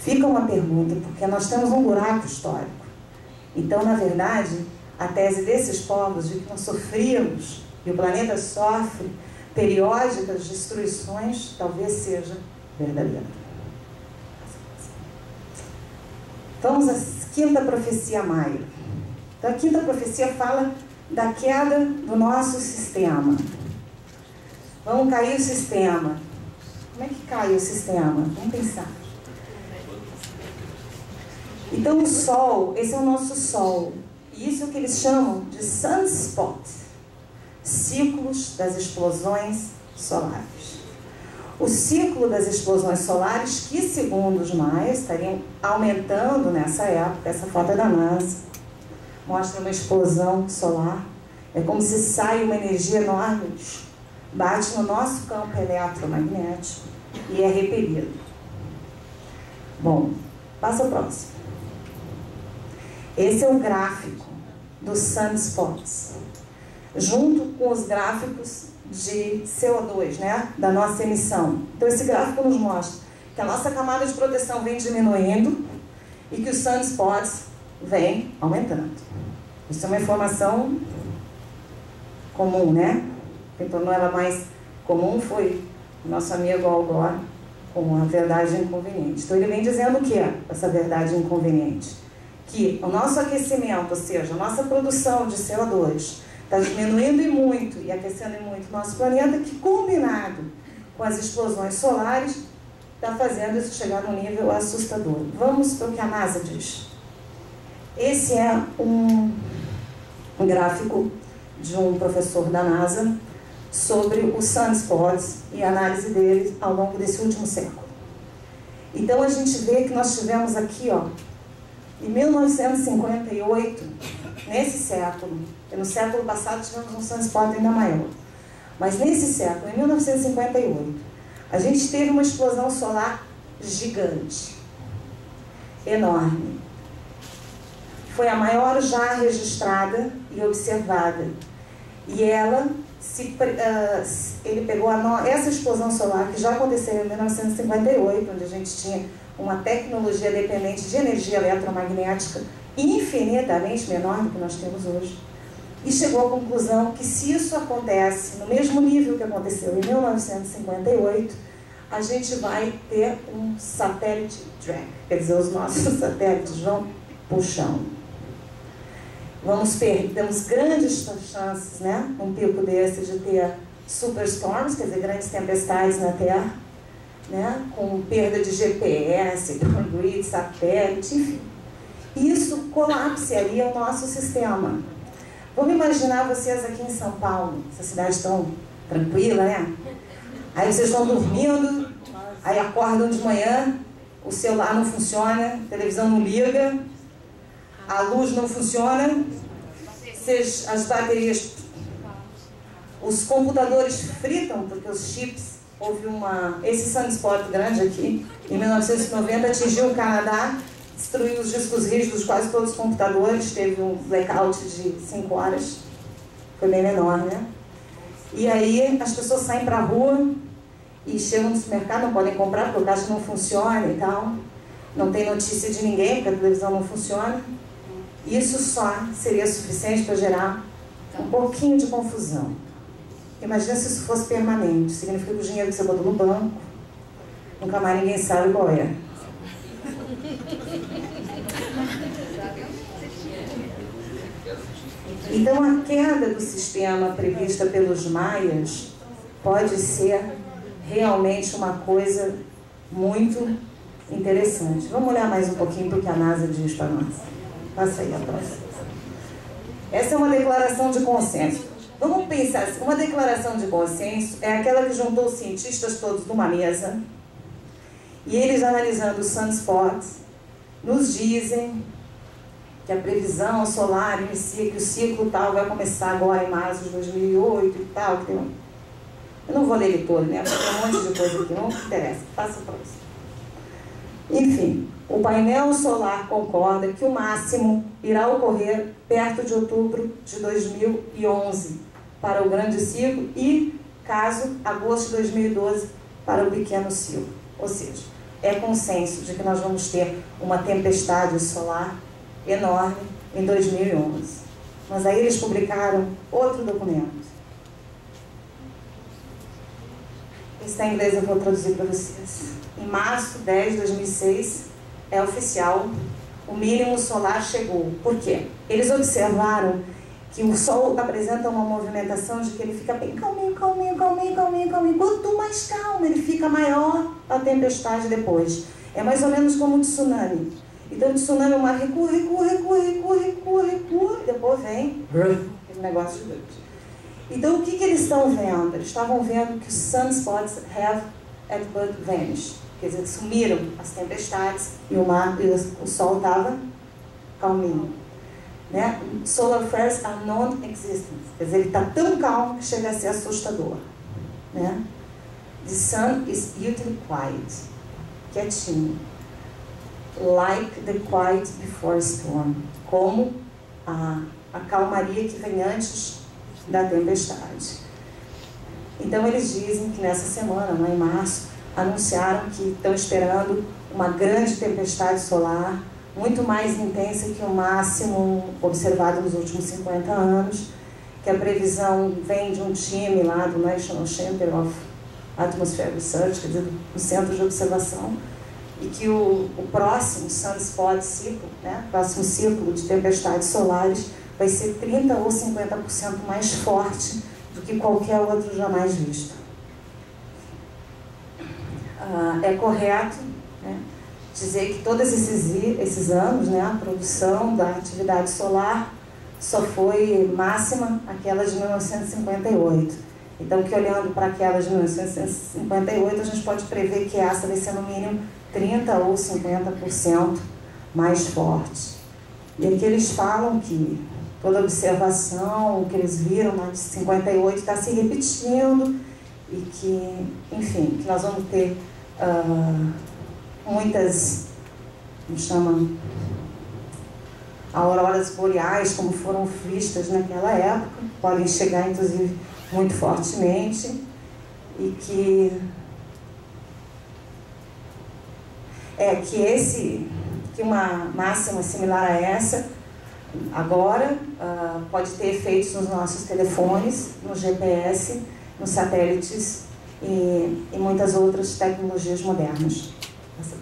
Fica uma pergunta, porque nós temos um buraco histórico. Então, na verdade, a tese desses povos de que nós sofríamos e o planeta sofre periódicas destruições, talvez seja verdadeira. Vamos à quinta profecia maia. Então, a quinta profecia fala da queda do nosso sistema. Vamos cair o sistema. Como é que cai o sistema? Vamos pensar. Então, o Sol, esse é o nosso Sol. E isso é o que eles chamam de sunspot, ciclos das explosões solares. O ciclo das explosões solares, que segundo os maias estariam aumentando nessa época, essa foto é da NASA, mostra uma explosão solar, é como se sai uma energia enorme, bate no nosso campo eletromagnético e é repelido. Bom, passa o próximo. Esse é o gráfico dos sunspots, junto com os gráficos de CO2, né, da nossa emissão. Então esse gráfico nos mostra que a nossa camada de proteção vem diminuindo e que os sunspots vêm aumentando. Isso é uma informação comum, né? Quem tornou ela mais comum foi o nosso amigo Al Gore com a verdade inconveniente. Então ele vem dizendo o que é essa verdade inconveniente? Que o nosso aquecimento, ou seja, a nossa produção de CO2 está diminuindo e muito e aquecendo e muito o nosso planeta, que combinado com as explosões solares está fazendo isso chegar num nível assustador. Vamos para o que a NASA diz. Esse é um gráfico de um professor da NASA sobre os sunspots e a análise deles ao longo desse último século. Então a gente vê que nós tivemos aqui, ó, em 1958, nesse século, e no século passado tivemos um sunspot ainda maior, mas nesse século, em 1958, a gente teve uma explosão solar gigante, enorme. Foi a maior já registrada e observada. E ela, ele pegou essa explosão solar que já aconteceu em 1958, onde a gente tinha uma tecnologia dependente de energia eletromagnética infinitamente menor do que nós temos hoje, e chegou à conclusão que se isso acontece no mesmo nível que aconteceu em 1958, a gente vai ter um satélite drag, quer dizer, os nossos satélites vão puxando. Temos grandes chances, né, num pico desse, de ter superstorms, quer dizer, grandes tempestades na Terra, né, com perda de GPS, power grid, satélite, enfim. Isso colapsaria o nosso sistema. Vamos imaginar vocês aqui em São Paulo, essa cidade tão tranquila, né? Aí vocês estão dormindo, aí acordam de manhã, o celular não funciona, a televisão não liga, a luz não funciona, as baterias, os computadores fritam, porque os chips, esse sunspot grande aqui, em 1990, atingiu o Canadá, destruiu os discos rígidos, quase todos os computadores, teve um blackout de 5 horas, foi bem menor, né? E aí as pessoas saem para a rua e chegam no supermercado, não podem comprar porque o caixa não funciona e tal, não tem notícia de ninguém porque a televisão não funciona. Isso só seria suficiente para gerar um pouquinho de confusão. Imagina se isso fosse permanente, significa que o dinheiro que você botou no banco, nunca mais ninguém sabe qual é. Então a queda do sistema prevista pelos maias pode ser realmente uma coisa muito interessante. Vamos olhar mais um pouquinho para o que a NASA diz para nós. Passa aí a próxima. Essa é uma declaração de consenso. Vamos pensar, uma declaração de consenso é aquela que juntou os cientistas todos numa mesa e eles, analisando os sunspots, nos dizem que a previsão solar inicia, que o ciclo tal vai começar agora em março de 2008 e tal. Que tem eu não vou ler ele todo, né? Porque tem um monte de coisa aqui, não interessa. Passa o próximo. Enfim, o painel solar concorda que o máximo irá ocorrer perto de outubro de 2011 para o grande ciclo e, caso, agosto de 2012 para o pequeno ciclo. Ou seja, é consenso de que nós vamos ter uma tempestade solar enorme em 2011. Mas aí eles publicaram outro documento. Esse está em inglês, eu vou traduzir para vocês. Em março 10 de 2006, é oficial, o mínimo solar chegou. Por quê? Eles observaram que o Sol apresenta uma movimentação de que ele fica bem calminho, calminho, calminho, calminho, calminho. Quanto mais calmo ele fica, maior a tempestade depois. É mais ou menos como um tsunami. Então o tsunami é uma recua, recua, recua, recua, recua, recua, e depois vem aquele negócio de Deus. Então o que eles estão vendo? Eles estavam vendo que os sunspots have at but vanished. Quer dizer, sumiram as tempestades e o Sol estava calminho. Né? Solar flares are non-existent. Quer dizer, ele está tão calmo que chega a ser assustador. Né? The sun is beautifully quiet. Quietinho. Like the quiet before storm. Como a calmaria que vem antes da tempestade. Então eles dizem que nessa semana, lá em março, anunciaram que estão esperando uma grande tempestade solar, muito mais intensa que o máximo observado nos últimos 50 anos, que a previsão vem de um time lá do National Center of Atmospheric Research, quer dizer, do Centro de Observação, e que o próximo sunspot ciclo, né, próximo ciclo de tempestades solares, vai ser 30% ou 50% mais forte do que qualquer outro jamais visto. É correto, né, dizer que todos esses anos, né, a produção da atividade solar só foi máxima aquela de 1958. Então, que olhando para aquela de 1958, a gente pode prever que essa vai ser no mínimo 30% ou 50% mais forte. E aqui eles falam que toda observação que eles viram na de 58 está se repetindo e que, enfim, que nós vamos ter muitas, como chama, auroras boreais, como foram vistas naquela época, podem chegar, inclusive, muito fortemente, e que uma máxima similar a essa, agora, pode ter efeitos nos nossos telefones, no GPS, nos satélites e muitas outras tecnologias modernas.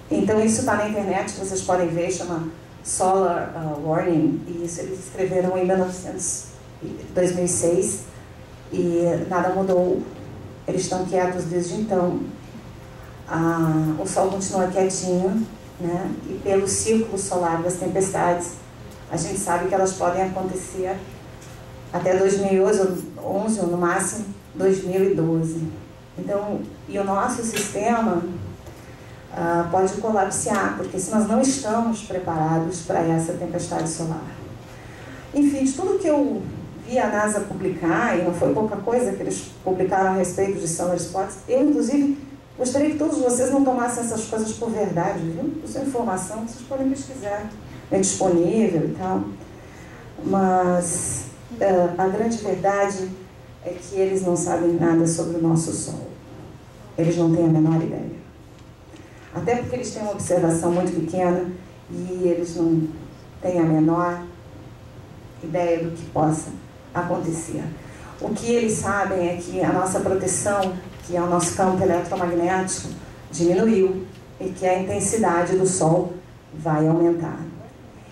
Então isso está na internet, vocês podem ver, chama Solar Warning, e isso eles escreveram em 2006, e nada mudou, eles estão quietos desde então. O Sol continua quietinho, né? E pelo ciclo solar das tempestades, a gente sabe que elas podem acontecer até 2011 ou no máximo 2012. Então, e o nosso sistema pode colapsar, porque se nós não estamos preparados para essa tempestade solar. Enfim, de tudo que eu vi a NASA publicar, e não foi pouca coisa que eles publicaram a respeito de solar spots, eu, inclusive, gostaria que todos vocês não tomassem essas coisas por verdade, viu? Isso é informação que vocês podem pesquisar, é disponível e tal. Mas a grande verdade é que eles não sabem nada sobre o nosso Sol. Eles não têm a menor ideia. Até porque eles têm uma observação muito pequena e eles não têm a menor ideia do que possa acontecer. O que eles sabem é que a nossa proteção, que é o nosso campo eletromagnético, diminuiu e que a intensidade do Sol vai aumentar.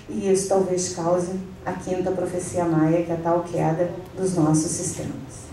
E isso talvez cause a quinta profecia maia, que é a tal queda dos nossos sistemas.